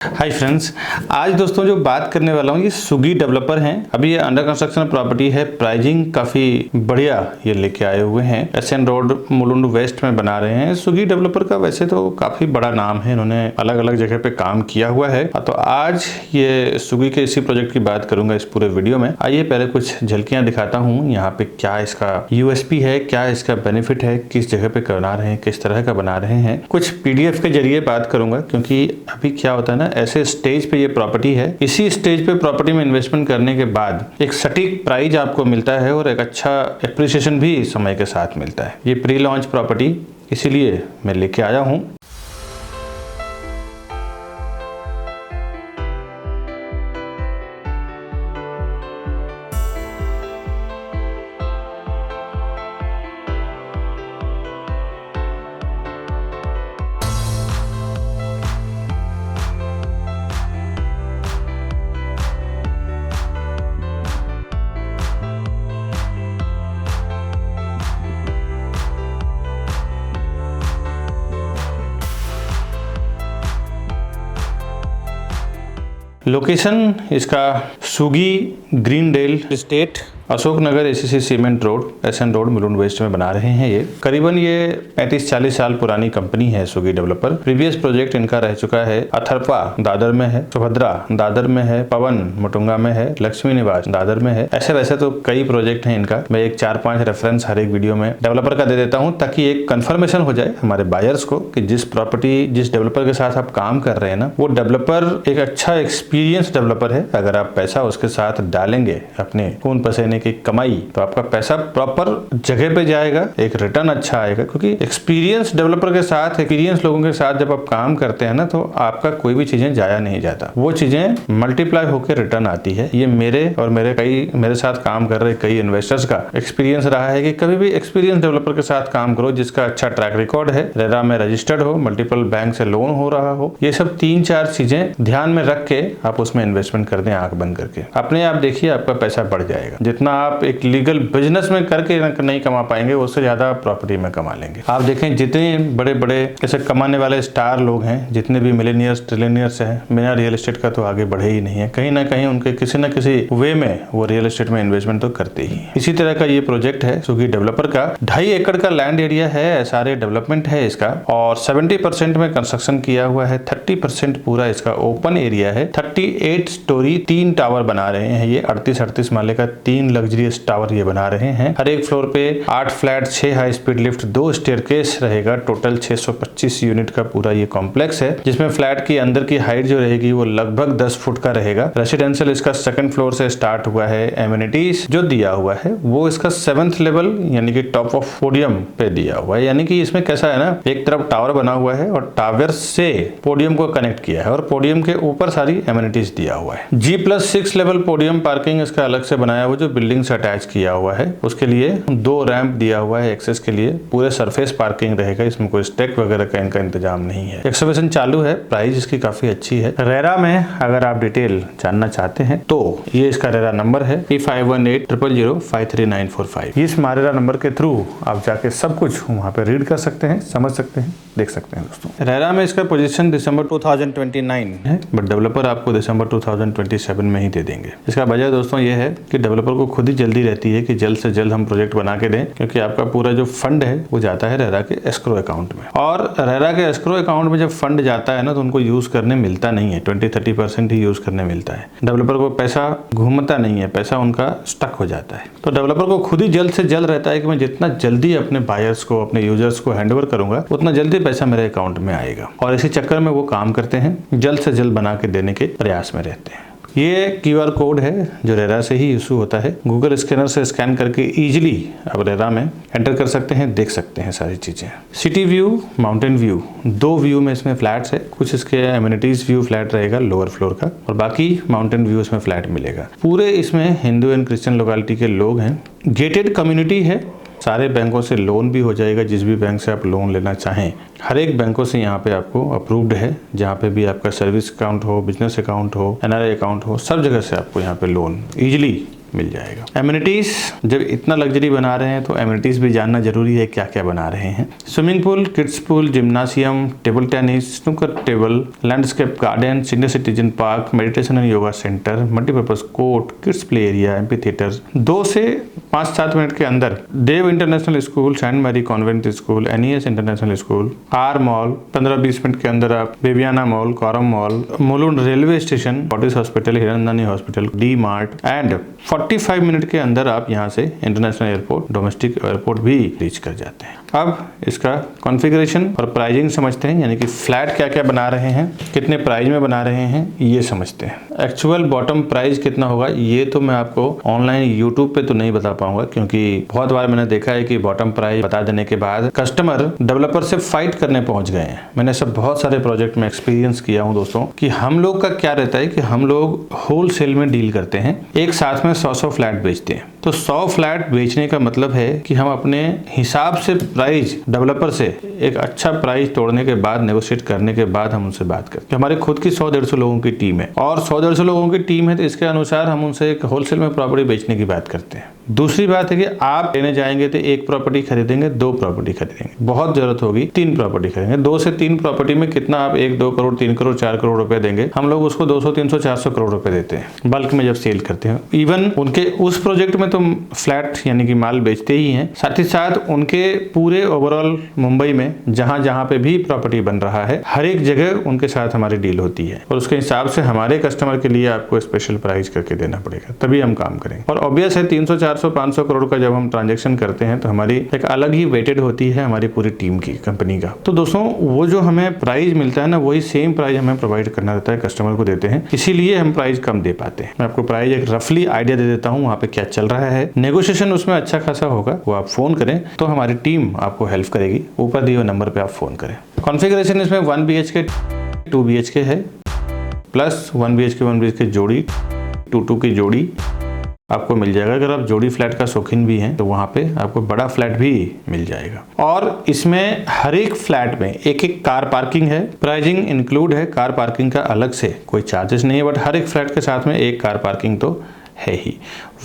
Hi friends, आज दोस्तों जो बात करने वाला हूँ ये स्विगी डेवलपर हैं। अभी ये अंडर कंस्ट्रक्शन प्रॉपर्टी है। प्राइजिंग काफ़ी बढ़िया ये लेके आए हुए हैं। एसएन रोड मुलुंड वेस्ट में बना रहे हैं। स्विगी डेवलपर का वैसे तो काफ़ी बड़ा नाम है, इन्होंने अलग अलग जगह पे काम किया हुआ है। तो आज ये स्विगी के इसी प्रोजेक्ट की बात करूंगा इस पूरे वीडियो में। आइए पहले कुछ झलकियाँ दिखाता हूँ यहाँ पे क्या इसका यूएसपी है, क्या इसका बेनिफिट है, किस जगह पे बना रहे हैं, किस तरह का बना रहे हैं। कुछ पीडीएफ के जरिए बात करूंगा क्योंकि अभी क्या होता है ना, ऐसे स्टेज पे ये प्रॉपर्टी है। इसी स्टेज पे प्रॉपर्टी में इन्वेस्टमेंट करने के बाद एक सटीक प्राइस आपको मिलता है और एक अच्छा एप्रिसिएशन भी समय के साथ मिलता है। ये प्री लॉन्च प्रॉपर्टी इसीलिए मैं लेके आया हूँ। लोकेशन इसका Swiggy Greendale estate, Ashoknagar ACC cement road, SN road Mulund west में बना रहे हैं। ये करीबन ये 35-40 साल पुरानी कंपनी है स्विगी डेवलपर। प्रीवियस प्रोजेक्ट इनका रह चुका है अथर्पा दादर में है, सुभद्रा दादर में है, पवन मोटुंगा में है, लक्ष्मी निवास दादर में है। ऐसे वैसे तो कई प्रोजेक्ट हैं इनका। मैं एक 4-5 रेफरेंस हर एक वीडियो में डेवलपर का दे देता हूँ ताकि एक कंफर्मेशन हो जाए हमारे बायर्स को कि जिस प्रॉपर्टी जिस डेवलपर के साथ आप काम कर रहे हैं ना, वो डेवलपर एक अच्छा एक्सपीरियंस डेवलपर है। अगर आप पैसा उसके साथ डालेंगे, अपने खून पसीने की कमाई, तो आपका पैसा प्रॉपर जगह पे जाएगा, एक रिटर्न अच्छा आएगा। क्योंकि एक्सपीरियंस डेवलपर के साथ, एक्सपीरियंस लोगों के साथ जब आप काम करते हैं ना, तो आपका कोई भी चीजें जाया नहीं जाता, वो चीजें मल्टीप्लाई होकर रिटर्न आती है। ये मेरे और मेरे साथ काम कर रहे कई इन्वेस्टर्स का एक्सपीरियंस रहा है कि कभी भी एक्सपीरियंस डेवलपर के साथ काम करो जिसका अच्छा ट्रैक रिकॉर्ड है, रेरा में रजिस्टर्ड हो, मल्टीपल बैंक से लोन हो रहा हो। ये सब 3-4 चीजें ध्यान में रख के आप उसमें इन्वेस्टमेंट कर दें आंख बंद करके। अपने आप देखिए आपका पैसा बढ़ जाएगा। जितना आप एक लीगल बिजनेस में करके नहीं कमा पाएंगे, उससे ज्यादा प्रॉपर्टी में कमा लेंगे। आप देखें जितने बड़े बड़े ऐसे कमाने वाले स्टार लोग हैं, जितने भी मिलेनियर्स ट्रिलियनियर्स हैं, बिना रियल एस्टेट का तो आगे बढ़े ही नहीं है। कहीं ना कहीं उनके किसी न किसी वे में वो रियल एस्टेट में इन्वेस्टमेंट तो करते ही हैं। इसी तरह का ये प्रोजेक्ट है स्विगी डेवलपर का। 2.5 एकड़ का लैंड एरिया है, सारे डेवलपमेंट है इसका, और 70% में कंस्ट्रक्शन किया हुआ है। 30% पूरा इसका ओपन एरिया है। 38 स्टोरी 3 टावर बना रहे हैं। ये 38 माले का 3 लग्जरियस टावर ये बना रहे हैं। हर एक फ्लोर पे 8 flat, 6 high speed lift, 2 staircase रहेगा। टोटल 625 यूनिट का पूरा ये कॉम्प्लेक्स है, जिसमें फ्लैट की अंदर की हाइट जो रहेगी वो लगभग 10 फुट का रहेगा। रेसिडेंशियल इसका 2nd फ्लोर से स्टार्ट हुआ है। एमिनिटीज जो दिया हुआ है वो इसका 7th लेवल यानी कि टॉप ऑफ पोडियम पे दिया हुआ है। यानी कि इसमें कैसा है ना, एक तरफ टावर बना हुआ है और टावर से पोडियम को कनेक्ट किया है और पोडियम के ऊपर सारी एमिनिटीज दिया हुआ है। G+6 लेवल पोडियम पार्किंग इसका अलग से बनाया हुआ जो बिल्डिंग से अटैच किया हुआ है। उसके लिए 2 रैंप दिया हुआ है एक्सेस के लिए। पूरे सरफेस पार्किंग रहेगा, इसमें कोई स्टेक वगैरह का इनका इंतजाम नहीं है। एक्सकवेशन चालू है। प्राइस इसकी काफी अच्छी है। रेरा में अगर आप डिटेल जानना चाहते हैं तो ये इसका रेरा नंबर है E5180053945। इस रेरा नंबर के थ्रू आप जाके सब कुछ वहाँ पे रीड कर सकते हैं, समझ सकते हैं, देख सकते हैं। दोस्तों रेरा में इसका पोजीशन दिसंबर 2029 है, बट डेवलपर आपको दिसंबर 2027 में ही दे देंगे। इसका वजह दोस्तों ये है कि डेवलपर को खुद ही जल्दी रहती है कि जल्द से जल्द हम प्रोजेक्ट बना के दें, क्योंकि आपका पूरा जो फंड है वो जाता है रेरा के एस्क्रो अकाउंट में। और रेरा के एस्क्रो अकाउंट में जब फंड जाता है ना, तो उनको यूज करने मिलता नहीं है। 20-30% ही यूज करने मिलता है। डेवलपर को पैसा घूमता नहीं है, पैसा उनका स्टक हो जाता है। तो डेवलपर को खुद ही जल्द से जल्द रहता है कि मैं जितना जल्दी अपने बायर्स को, अपने यूजर्स को हैंडओवर करूंगा, उतना जल्दी पैसा मेरे अकाउंट में आएगा। और इसी चक्कर में वो काम करते हैं, जल्द से जल्द बना के देने के प्रयास में रहते हैं। ये QR कोड है जो रेरा से ही इशू होता है। गूगल स्कैनर से स्कैन करके इजीली आप रेरा में एंटर कर सकते हैं, देख सकते हैं सारी चीजें। City view, mountain view, 2 view में इसमें फ्लैट्स है। कुछ इसके एमिनिटीज व्यू फ्लैट रहेगा लोअर फ्लोर का, और बाकी माउंटेन व्यू इसमें फ्लैट मिलेगा। पूरे इसमें हिंदू एंड क्रिश्चियन लोकेलिटी के लोग हैं। गेटेड कम्युनिटी है। सारे बैंकों से लोन भी हो जाएगा, जिस भी बैंक से आप लोन लेना चाहें। हर एक बैंकों से यहाँ पे आपको अप्रूव्ड है। जहाँ पे भी आपका सर्विस अकाउंट हो, बिजनेस अकाउंट हो, NRI अकाउंट हो, सब जगह से आपको यहाँ पे लोन इजीली मिल जाएगा। एमिनिटीज, जब इतना लग्जरी बना रहे हैं तो एमिनिटीज भी जानना जरूरी है, क्या क्या बना रहे हैं। Swimming pool, kids pool, gymnasium, table tennis, snooker table, landscape garden, senior citizen park, meditation and yoga centre, multipurpose court, kids play area, amphitheatre. 2 से 5-7 मिनट के अंदर Dev international school, saint Mary convent school, NES international school, R mall, 15-20 minute के अंदर आप Viviana mall, Korum mall, Mulund railway station, Fortis hospital, Hiranandani hospital, D Mart and 45 minute के अंदर आप यहाँ से इंटरनेशनल एयरपोर्ट, डोमेस्टिक एयरपोर्ट भी रीच कर जाते हैं। अब इसका कॉन्फ़िगरेशन और प्राइसिंग समझते हैं, यानी कि फ्लैट क्या क्या बना रहे हैं, कितने प्राइस में बना रहे हैं, ये समझते हैं। एक्चुअल बॉटम प्राइस कितना होगा ये तो मैं आपको ऑनलाइन यूट्यूब पे तो नहीं बता पाऊंगा, क्योंकि बहुत बार मैंने देखा है कि बॉटम प्राइस बता देने के बाद कस्टमर डेवलपर से फाइट करने पहुंच गए हैं। मैंने सब बहुत सारे प्रोजेक्ट में एक्सपीरियंस किया हूं दोस्तों, कि हम लोग का क्या रहता है कि हम लोग होलसेल में डील करते हैं, एक साथ में 100 फ्लैट बेचते हैं। तो 100 फ्लैट बेचने का मतलब है कि हम अपने हिसाब से प्राइस डेवलपर से एक अच्छा प्राइस तोड़ने के बाद, नेगोशिएट करने के बाद हम उनसे बात करते हैं। हमारी खुद की 100-150 लोगों की टीम है और 100-150 लोगों की टीम है, तो इसके अनुसार हम उनसे एक होलसेल में प्रॉपर्टी बेचने की बात करते हैं। दूसरी बात है कि आप लेने जाएंगे तो 1 प्रॉपर्टी खरीदेंगे, 2 प्रॉपर्टी खरीदेंगे, बहुत जरूरत होगी 3 प्रॉपर्टी खरीदेंगे। 2 से 3 प्रॉपर्टी में कितना आप 1-2 करोड़, 3 करोड़, 4 करोड़ रुपए देंगे। हम लोग उसको 200, 300, 400 करोड़ रुपए देते हैं बल्क में जब सेल करते हैं। इवन उनके उस प्रोजेक्ट में तो फ्लैट यानी कि माल बेचते ही हैं, साथ ही साथ उनके पूरे ओवरऑल मुंबई में जहां जहां पे भी प्रॉपर्टी बन रहा है, हर एक जगह उनके साथ हमारी डील होती है और उसके हिसाब से हमारे कस्टमर के लिए आपको स्पेशल प्राइस करके देना पड़ेगा, तभी हम काम करेंगे। और ऑब्वियस है 300, 400, 500 करोड़ का जब हम ट्रांजेक्शन करते हैं तो हमारी एक अलग ही वेटेड होती है हमारी पूरी टीम की, कंपनी का। तो दोस्तों वो जो हमें प्राइस मिलता है ना, वही सेम प्राइस हमें प्रोवाइड करना रहता है, कस्टमर को देते हैं, इसीलिए हम प्राइस कम दे पाते हैं। मैं आपको प्राइस एक रफली आइडिया दे देता हूँ वहाँ पे क्या चल रहा है। नेगोशिएशन उसमें अच्छा खासा होगा, वो आप फोन करें तो हमारी टीम आपको हेल्प करेगी। ऊपर दिए हुए नंबर पे आप फोन करें। कॉन्फ़िगरेशन इसमें 1 BHK 2 BHK है, प्लस 1 BHK 1 BHK जोड़ी, 2-2 की जोड़ी आपको मिल जाएगा। अगर आप जोड़ी फ्लैट का शौकीन भी हैं तो वहाँ पे आपको बड़ा फ्लैट भी मिल जाएगा। और इसमें हर एक फ्लैट में एक एक कार पार्किंग है, प्राइसिंग इंक्लूड है, कार पार्किंग का अलग से कोई चार्जेस नहीं है, बट हर एक फ्लैट के साथ में एक कार पार्किंग तो है ही।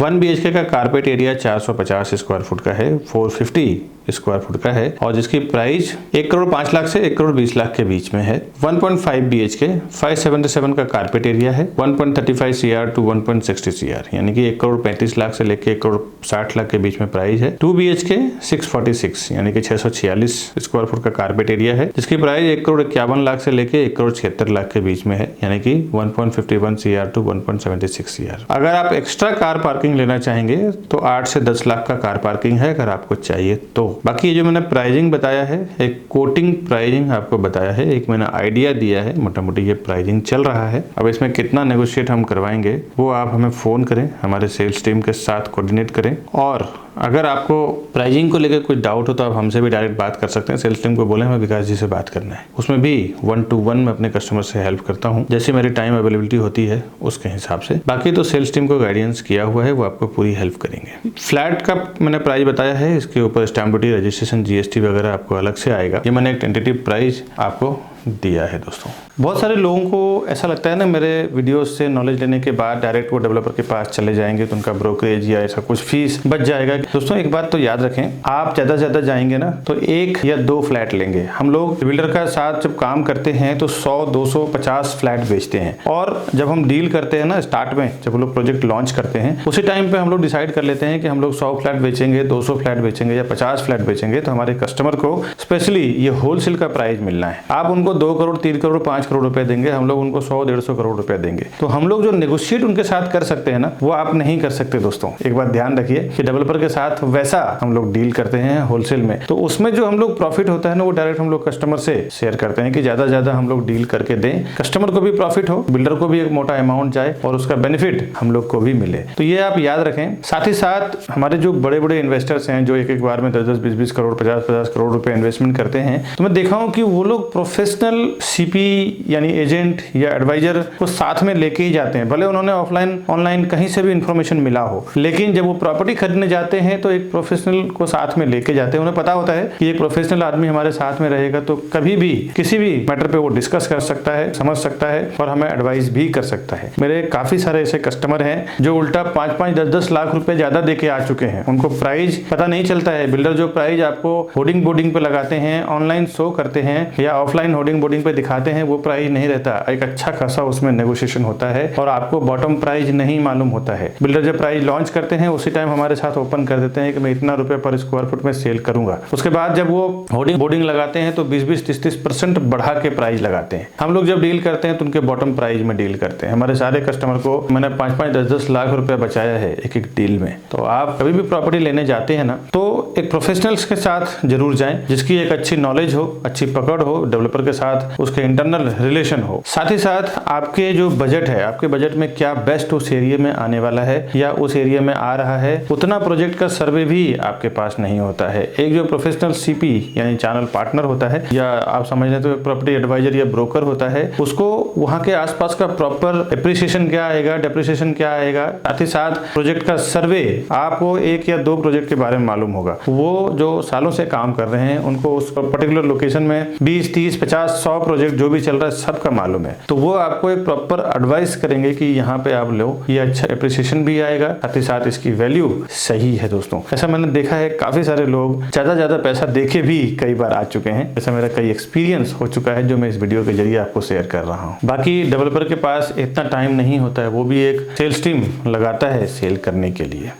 1 BHK का कारपेट एरिया 450 स्क्वायर फुट का है, 450 स्क्वायर फुट का है और जिसकी प्राइस 1 करोड़ 5 लाख से 1 करोड़ 20 लाख के बीच में है। 1.5 BHK 577 का कारपेट एरिया है, 1.35 CR to 1.60 CR, यानी कि 1 करोड़ 35 लाख से लेके 1 करोड़ 60 लाख के बीच में प्राइस है। 2 BHK 646 यानी कि 646 स्क्वायर फुट का कारपेट एरिया है, जिसकी प्राइस 1 करोड़ 51 लाख से लेके 1 करोड़ 76 लाख के बीच में है, यानी कि 1.51 CR to 1.76 CR। अगर आप एक्स्ट्रा कार पार्किंग लेना चाहेंगे तो 8 से 10 लाख का कार पार्किंग है अगर आपको चाहिए तो। बाकी ये जो मैंने प्राइसिंग बताया है, एक कोटिंग प्राइसिंग आपको बताया है, एक मैंने आइडिया दिया है, मोटा मोटी ये प्राइसिंग चल रहा है। अब इसमें कितना नेगोशिएट हम करवाएंगे वो आप हमें फोन करें, हमारे सेल्स टीम के साथ कोऑर्डिनेट करें। और अगर आपको प्राइसिंग को लेकर कोई डाउट हो तो आप हमसे भी डायरेक्ट बात कर सकते हैं। सेल्स टीम को बोले हमें विकास जी से बात करना है, उसमें भी 1-to-1 में अपने कस्टमर से हेल्प करता हूँ, जैसे मेरी टाइम अवेलेबिलिटी होती है उसके हिसाब से। बाकी तो सेल्स टीम को गाइडेंस किया हुआ है, वो आपको पूरी हेल्प करेंगे। फ्लैट का मैंने प्राइस बताया है, इसके ऊपर स्टैम्प ड्यूटी, रजिस्ट्रेशन, GST वगैरह आपको अलग से आएगा। ये मैंने एक टेंटेटिव प्राइस आपको दिया है दोस्तों। बहुत सारे लोगों को ऐसा लगता है ना, मेरे वीडियोस से नॉलेज लेने के बाद डायरेक्ट वो डेवलपर के पास चले जाएंगे तो उनका ब्रोकरेज या ऐसा कुछ फीस बच जाएगा। दोस्तों एक बात तो याद रखें, आप ज्यादा से ज्यादा जाएंगे ना तो 1 या 2 फ्लैट लेंगे। हम लोग बिल्डर का साथ जब काम करते हैं तो 100, 200, 50 फ्लैट बेचते हैं। और जब हम डील करते हैं ना स्टार्ट में, जब हम लोग प्रोजेक्ट लॉन्च करते हैं उसी टाइम पे हम लोग डिसाइड कर लेते हैं कि हम लोग 100 फ्लैट बेचेंगे, 200 फ्लैट बेचेंगे या 50 फ्लैट बेचेंगे। तो हमारे कस्टमर को स्पेशली ये होलसेल का प्राइस मिलना है। आप उनको 2 करोड़, 3 करोड़, 5 करोड़ रुपए देंगे, हम लोग उनको 100-150 करोड़ रुपए देंगे। तो हम लोग जो नेगोशिएट उनके साथ कर सकते हैं ना, वो आप नहीं कर सकते दोस्तों। एक बात ध्यान रखिए कि डेवलपर के साथ वैसा हम लोग डील करते हैं होलसेल में, तो उसमें जो हम लोग प्रॉफिट होता है ना, वो डायरेक्ट हम लोग कस्टमर से शेयर करते हैं कि ज्यादा ज्यादा हम लोग डील करके दें, कस्टमर को भी प्रॉफिट हो, बिल्डर को भी एक मोटा अमाउंट जाए और उसका बेनिफिट हम लोग को भी मिले। तो ये आप याद रखें। साथ ही साथ हमारे जो बड़े बड़े इन्वेस्टर्स हैं जो एक एक बार में 10-10, 20-20 करोड़, 50-50 करोड़ रुपए इन्वेस्टमेंट करते हैं, तो मैं देखा हूं कि वो लोग प्रोफेशनल प्रोफेशनल सीपी यानी एजेंट या एडवाइजर को साथ में लेके ही जाते हैं, भले उन्होंने ऑफलाइन ऑनलाइन कहीं से भी इंफॉर्मेशन मिला हो, लेकिन जब वो प्रॉपर्टी खरीदने जाते हैं तो एक प्रोफेशनल को साथ में लेके जाते हैं। उन्हें पता होता है कि एक प्रोफेशनल आदमी हमारे साथ में रहेगा तो कभी भी किसी भी मैटर पे वो डिस्कस कर सकता है, समझ सकता है और हमें एडवाइस भी कर सकता है। मेरे काफी सारे ऐसे कस्टमर हैं जो उल्टा 5-5, 10-10 लाख रुपए ज्यादा देके आ चुके हैं। उनको प्राइस पता नहीं चलता है। बिल्डर जो प्राइस आपको होर्डिंग बोर्डिंग पे लगाते हैं, ऑनलाइन शो करते हैं या ऑफलाइन होर्डिंग बोर्डिंग पे दिखाते हैं, वो प्राइस नहीं रहता। एक अच्छा खासा उसमें नेगोशिएशन होता है और आपको बॉटम प्राइस नहीं मालूम होता है। बिल्डर जब प्राइस लॉन्च करते हैं उसी टाइम हमारे साथ ओपन कर देते हैं कि मैं इतना रुपए पर स्क्वायर फुट में सेल करूंगा। उसके बाद जब वो होर्डिंग बोर्डिंग लगाते हैं तो 20-20, 30-30% बढ़ा के प्राइस लगाते हैं। हम लोग जब डील करते हैं तो उनके बॉटम प्राइस में डील करते हैं। हमारे सारे कस्टमर को मैंने 5-5, 10-10 लाख रुपए बचाया है एक एक डील में। तो आप कभी भी प्रॉपर्टी लेने जाते हैं ना तो एक प्रोफेशनल्स के साथ जरूर जाएं, जिसकी एक अच्छी नॉलेज हो, अच्छी पकड़ हो, डेवलपर के साथ उसके इंटरनल रिलेशन हो। साथ ही साथ आपके जो बजट है, आपके बजट में क्या बेस्ट उस एरिया में आने वाला है या उस एरिया में आ रहा है, उतना प्रोजेक्ट का सर्वे भी आपके पास नहीं होता है। एक जो प्रोफेशनल सीपी यानी चैनल पार्टनर होता है या आप समझ लें तो प्रॉपर्टी एडवाइजर या ब्रोकर होता है, उसको वहां के आसपास का प्रॉपर एप्रिसिएशन क्या आएगा, डेप्रिसिएशन क्या आएगा, साथ ही साथ प्रोजेक्ट का सर्वे आपको 1 या 2 प्रोजेक्ट के बारे में मालूम होगा। वो जो सालों से काम कर रहे हैं उनको उस पर्टिकुलर लोकेशन में 20, 30, 50, 100 प्रोजेक्ट जो भी चल रहा है सबका मालूम है। तो वो आपको एक प्रॉपर एडवाइस करेंगे कि यहाँ पे आप लो, ये अच्छा एप्रिसिएशन भी आएगा, साथ ही साथ इसकी वैल्यू सही है। दोस्तों ऐसा मैंने देखा है, काफी सारे लोग ज्यादा पैसा देके भी कई बार आ चुके हैं। ऐसा मेरा कई एक्सपीरियंस हो चुका है जो मैं इस वीडियो के जरिए आपको शेयर कर रहा हूँ। बाकी डेवलपर के पास इतना टाइम नहीं होता है, वो भी एक सेल्स टीम लगाता है सेल करने के लिए।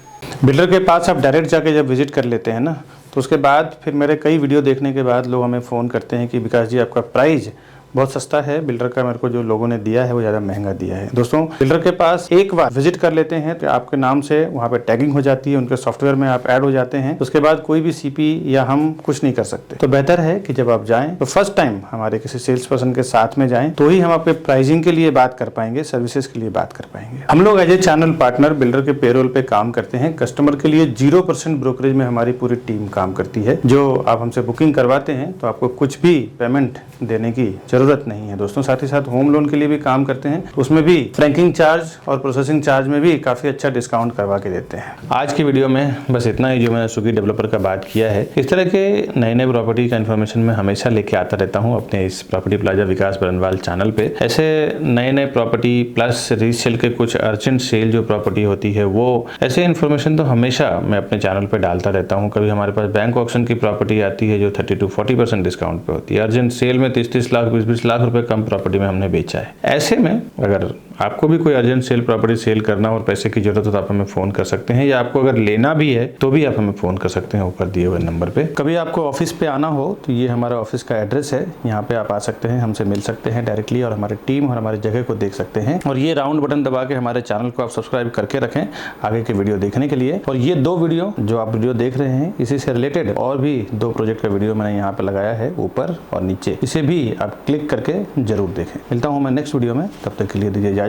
बिल्डर के पास आप डायरेक्ट जाके जब विजिट कर लेते हैं ना तो उसके बाद फिर मेरे कई वीडियो देखने के बाद लोग हमें फ़ोन करते हैं कि विकास जी आपका प्राइस बहुत सस्ता है, बिल्डर का मेरे को जो लोगों ने दिया है वो ज़्यादा महंगा दिया है। दोस्तों बिल्डर के पास एक बार विजिट कर लेते हैं तो आपके नाम से वहाँ पे टैगिंग हो जाती है, उनके सॉफ्टवेयर में आप ऐड हो जाते हैं। उसके बाद कोई भी सीपी या हम कुछ नहीं कर सकते। तो बेहतर है कि जब आप जाएं तो फर्स्ट टाइम हमारे किसी सेल्स पर्सन के साथ में जाएं, तो ही हम आपके प्राइसिंग के लिए बात कर पाएंगे, सर्विसेज के लिए बात कर पाएंगे। हम लोग as a channel partner builder के पेरोल पे काम करते हैं। कस्टमर के लिए 0% ब्रोकरेज में हमारी पूरी टीम काम करती है। जो आप हमसे बुकिंग करवाते हैं तो आपको कुछ भी पेमेंट देने की जरूरत नहीं है। दोस्तों साथ ही साथ होम लोन के लिए भी काम करते हैं, उसमें भी फ्रैंकिंग चार्ज और प्रोसेसिंग चार्ज में भी काफी अच्छा डिस्काउंट करवा के देते हैं। आज की वीडियो में बस इतना ही जो मैंने स्विगी डेवलपर का बात किया है। इस तरह के नए प्रॉपर्टी का इन्फॉर्मेशन मैं हमेशा लेके आता रहता हूँ अपने इस प्रॉपर्टी प्लाजा विकास बरनवाल चैनल पे। ऐसे नए प्रॉपर्टी प्लस रीसेल के कुछ अर्जेंट सेल जो प्रॉपर्टी होती है वो ऐसे इन्फॉर्मेशन तो हमेशा मैं अपने चैनल पे डालता रहता हूँ। कभी हमारे पास बैंक ऑक्शन की प्रॉपर्टी आती है जो 30-40% डिस्काउंट पे होती है। अर्जेंट सेल में 30-30 लाख 20-20 लाख रुपए कम प्रॉपर्टी में हमने बेचा है। ऐसे में अगर आपको भी कोई अर्जेंट सेल प्रॉपर्टी सेल करना और पैसे की जरूरत हो तो आप हमें फोन कर सकते हैं, या आपको अगर लेना भी है तो भी आप हमें फोन कर सकते हैं ऊपर दिए हुए नंबर पे। कभी आपको ऑफिस पे आना हो तो ये हमारा ऑफिस का एड्रेस है, यहाँ पे आप आ सकते हैं, हमसे मिल सकते हैं डायरेक्टली और हमारी टीम और हमारी जगह को देख सकते हैं। और ये राउंड बटन दबा के हमारे चैनल को आप सब्सक्राइब करके रखें आगे के वीडियो देखने के लिए। और ये 2 वीडियो जो आप वीडियो देख रहे हैं इसी से रिलेटेड और भी 2 प्रोजेक्ट का वीडियो मैंने यहाँ पे लगाया है ऊपर और नीचे, इसे भी आप क्लिक करके जरूर देखें। मिलता हूँ मैं नेक्स्ट वीडियो में, तब तक के लिए दीजिए इजाजत।